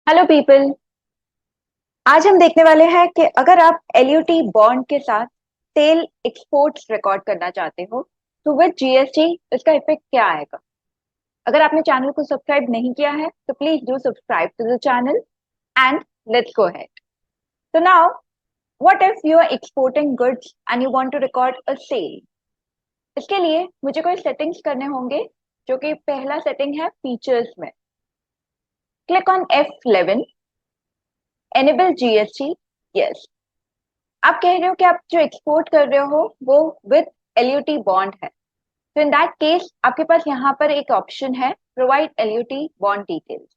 Hello people. आज हम देखने वाले हैं कि अगर आप एलयूटी बॉन्ड के साथ सेल एक्सपोर्ट्स रिकॉर्ड करना चाहते हो तो विद जीएसटी इसका इफेक्ट क्या आएगा। अगर आपने चैनल को सब्सक्राइब नहीं किया है तो please do subscribe to the channel and let's go ahead. तो now what if you are exporting goods and you want to record a sale. इसके लिए मुझे कोई सेटिंग्स करने होंगे, जो कि पहला सेटिंग है फीचर्स में। Click on F11, enable GST. Yes, आप कह रहे हो कि आप जो एक्सपोर्ट कर रहे हो वो विद एलयूटी बॉन्ड है, तो इन दैट केस आपके पास यहाँ पर एक ऑप्शन है, प्रोवाइड एलयूटी बॉन्ड डिटेल्स।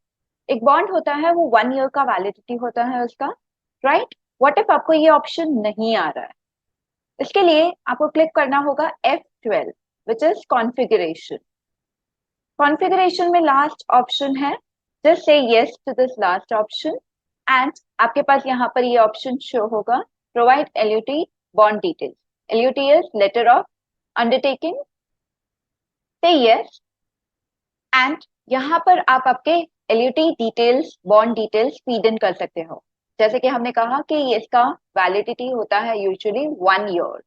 एक बॉन्ड होता है वो 1 ईयर का वैलिडिटी होता है उसका, राइट। व्हाट इफ आपको ये ऑप्शन नहीं आ रहा है, इसके लिए आपको क्लिक करना होगा F12, which is configuration. Configuration में लास्ट ऑप्शन है, just say yes to this last option and आपके पास यहाँ पर ये ऑप्शन शो होगा, provide LUT bond details. LUT is letter of undertaking, say yes and यहाँ पर आप आपके LUT details, bond details feed in कर सकते हो। जैसे कि हमने कहा कि इसका वैलिडिटी होता है usually 1 year,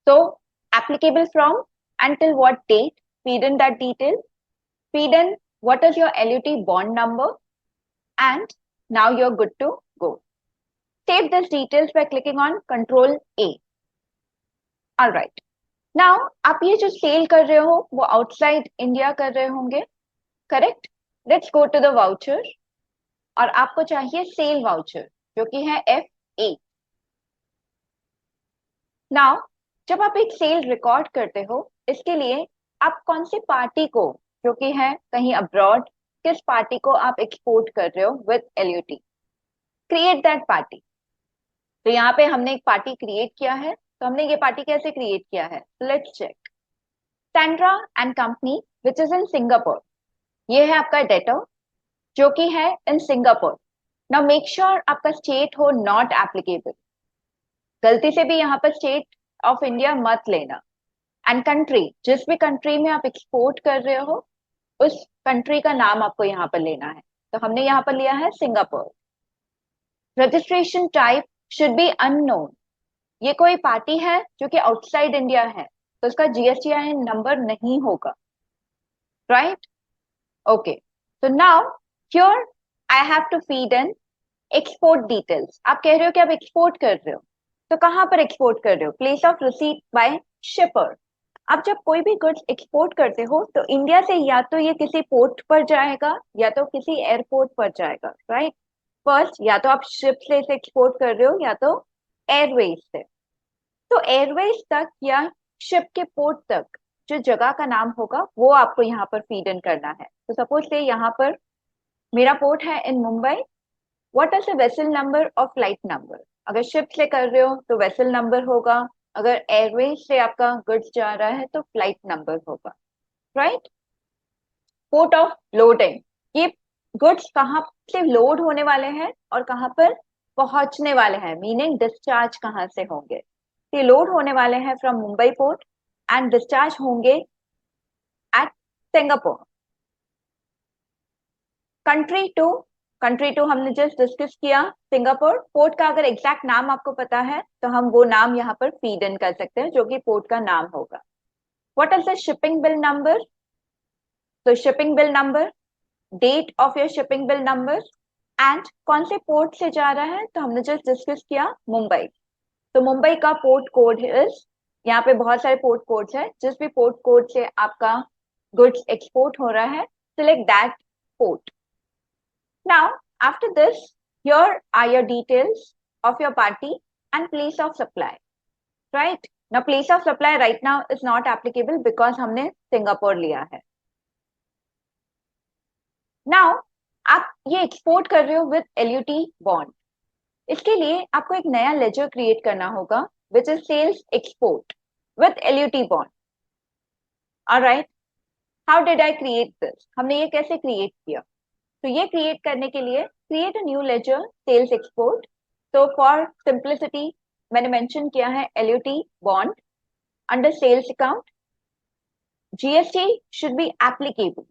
so applicable from until what date, feed in that detail, feed in what is your LUT bond number, and now you're good to go. Save these details by clicking on Control A. All right. Now आप ये जो cell कर रहे हो वो outside India कर रहे होंगे, correct. Let's go to the voucher और आपको चाहिए सेल वाउचर, जो कि है F8। नाउ जब आप एक सेल रिकॉर्ड करते हो, इसके लिए आप कौन सी पार्टी को, जो कि है कहीं अब्रॉड, किस पार्टी को आप एक्सपोर्ट कर रहे हो with LUT, create that party. तो यहाँ पे हमने एक पार्टी क्रिएट किया है, तो हमने ये पार्टी कैसे क्रिएट किया है, let's check. Sandra and company which is in Singapore, ये है आपका डेटा जो कि है in Singapore. Now make sure आपका स्टेट हो नॉट एप्लीकेबल, गलती से भी यहाँ पर स्टेट ऑफ इंडिया मत लेना। एंड कंट्री, जिस भी कंट्री में आप एक्सपोर्ट कर रहे हो उस कंट्री का नाम आपको यहाँ पर लेना है, तो हमने यहाँ पर लिया है Singapore. Registration type should be unknown, ये कोई पार्टी है जो कि आउटसाइड इंडिया है, तो उसका जीएसटीआईएन नंबर नहीं होगा, right. Okay, so now here I have to feed in export details। आप कह रहे हो कि आप एक्सपोर्ट कर रहे हो, तो कहाँ पर एक्सपोर्ट कर रहे हो, place of receipt by shipper. आप जब कोई भी गुड्स एक्सपोर्ट करते हो तो इंडिया से या तो ये किसी पोर्ट पर जाएगा या तो किसी एयरपोर्ट पर जाएगा, राइट। फर्स्ट या तो आप शिप से इसे एक्सपोर्ट कर रहे हो या तो एयरवेज से। तो एयरवेज तक या शिप के पोर्ट तक जो जगह का नाम होगा वो आपको यहाँ पर फीड इन करना है। तो सपोज से यहाँ पर मेरा पोर्ट है in Mumbai, what is the vessel number और फ्लाइट नंबर। अगर शिप से कर रहे हो तो वेसल नंबर होगा, अगर एयरवेज से आपका गुड्स जा रहा है तो फ्लाइट नंबर होगा, राइट। पोर्ट ऑफ लोडिंग, ये गुड्स कहाँ से लोड होने वाले हैं और कहाँ पर पहुंचने वाले हैं, मीनिंग डिस्चार्ज कहाँ से होंगे। ये लोड होने वाले हैं from Mumbai port and discharge होंगे at Singapore. Country to, country to हमने जस्ट डिस्कस किया सिंगापुर। पोर्ट का अगर एग्जैक्ट नाम आपको पता है तो हम वो नाम यहाँ पर फीड इन कर सकते हैं, जो कि पोर्ट का नाम होगा। What is the shipping bill number, तो shipping bill number, date of your shipping bill number and कौन से पोर्ट से जा रहा है, तो हमने जस्ट डिस्कस किया मुंबई, तो मुंबई का पोर्ट कोड इज, यहाँ पे बहुत सारे पोर्ट कोड्स है, जिस भी पोर्ट कोड से आपका गुड्स एक्सपोर्ट हो रहा है select that port. Now, after this, here are your details of your party and place of supply, right? Now, place of supply right now is not applicable because हमने Singapore लिया है। Now, आप ये export कर रहे हो with LUT bond, इसके लिए आपको एक नया लेजर क्रिएट करना होगा which is sales export with LUT bond. Alright, how did I create this, हमने ये कैसे क्रिएट किया। तो ये क्रिएट करने के लिए create a new ledger sales export. तो फॉर सिंप्लिसिटी मैंने मेंशन किया है LUT bond under sales account, GST should be applicable,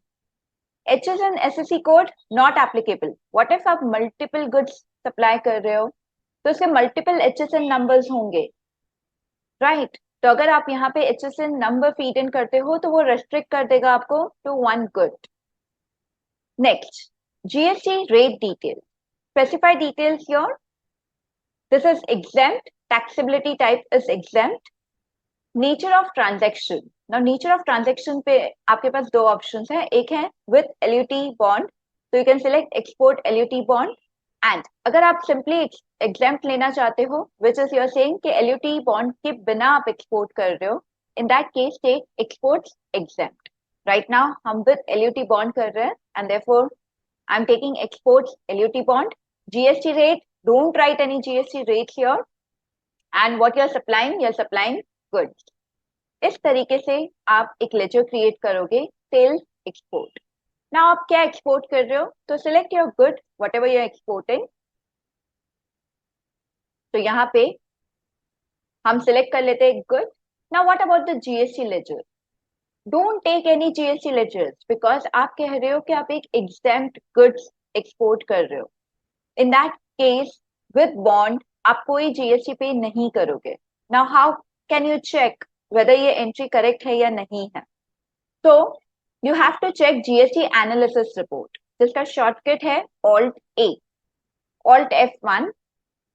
HSN SSC code not applicable. What if आप मल्टीपल गुड्स सप्लाई कर रहे हो तो इससे मल्टीपल HSN नंबर्स होंगे, राइट? तो अगर आप यहाँ पे HSN नंबर फीड इन करते हो तो वो रेस्ट्रिक्ट कर देगा आपको to one good. Next, GST rate detail. Specify details here. This is exempt. Taxability type is exempt. Nature of transaction. Now nature of transaction पे आपके पास दो ऑप्शंस है. एक है विद LUT बॉन्ड, तो you can select export LUT bond. And अगर आप सिंपली एग्जाम्प्ट लेना चाहते हो, विच इज यूर सेइंग कि LUT बॉन्ड के बिना आप एक्सपोर्ट कर रहे हो, in that case take exports exempt. Right now हम विद LUT बॉन्ड कर रहे हैं and therefore I am taking exports LUT bond. GST rate, don't write any GST rate here. And what you're supplying goods. इस तरीके से आप एक ledger create करोगे, सेल्स एक्सपोर्ट. नाउ आप क्या एक्सपोर्ट कर रहे हो, तो select your good whatever you're exporting. तो यहाँ पे हम सिलेक्ट कर लेते हैं good. Now what about the GST ledger? Don't take any GST ledgers because आप कह रहे हो कि आप एक एग्जेम्प्ट गुड्स एक्सपोर्ट कर रहे हो. In that case with bond आप कोई GST पे नहीं करोगे. Now how can you check whether ये एंट्री करेक्ट है या नहीं है? तो you have to check GST analysis report, जिसका शॉर्टकट है Alt-A, Alt-F1.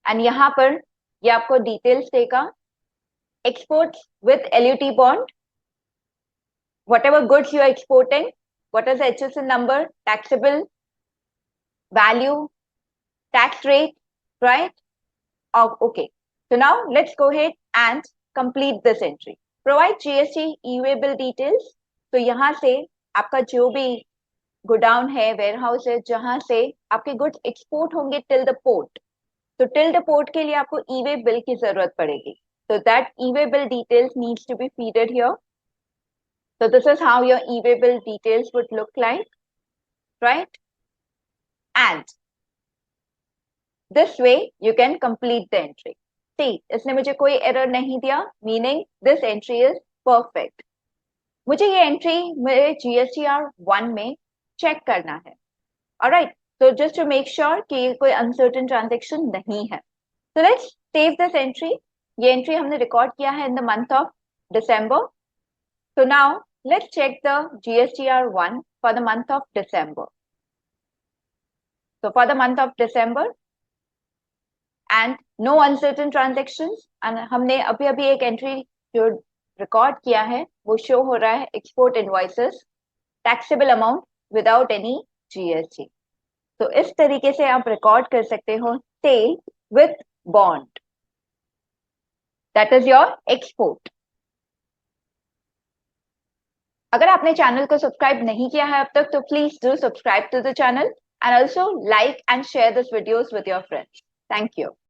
एंड यहाँ पर ये आपको डिटेल्स देगा. Exports with LUT bond, whatever goods you are exporting, what is the HSN number, taxable value, tax rate, right? Oh, okay. So now let's go ahead and complete this entry. Provide GST e-way bill details. तो यहाँ से आपका जो भी godown है, warehouse है, जहां से आपके गुड्स एक्सपोर्ट होंगे टिल द पोर्ट, तो टिल द पोर्ट के लिए आपको ई-वे बिल की जरूरत पड़ेगी. So that e-way bill details needs to be feeded here. So this is how your e-way bill details would look like, right? And this way you can complete the entry. See, इसने मुझे कोई error नहीं दिया, meaning this entry is perfect. मुझे ये entry मेरे GSTR 1 में check करना है. Alright, so just to make sure कि ये कोई अनसर्टेन ट्रांजेक्शन नहीं है. So let's save this entry. ये एंट्री हमने रिकॉर्ड किया है in the month of December. So now let's check the GSTR 1 for the month of December. So for the month of December and no uncertain transactions, and हमने अभी अभी एक entry जो record किया है वो शो हो रहा है export invoices, taxable amount without any GST. तो इस तरीके से आप रिकॉर्ड कर सकते हो sale with bond. That is your export. अगर आपने चैनल को सब्सक्राइब नहीं किया है अब तक तो please do subscribe to the channel and also like and share this videos with your friends. Thank you.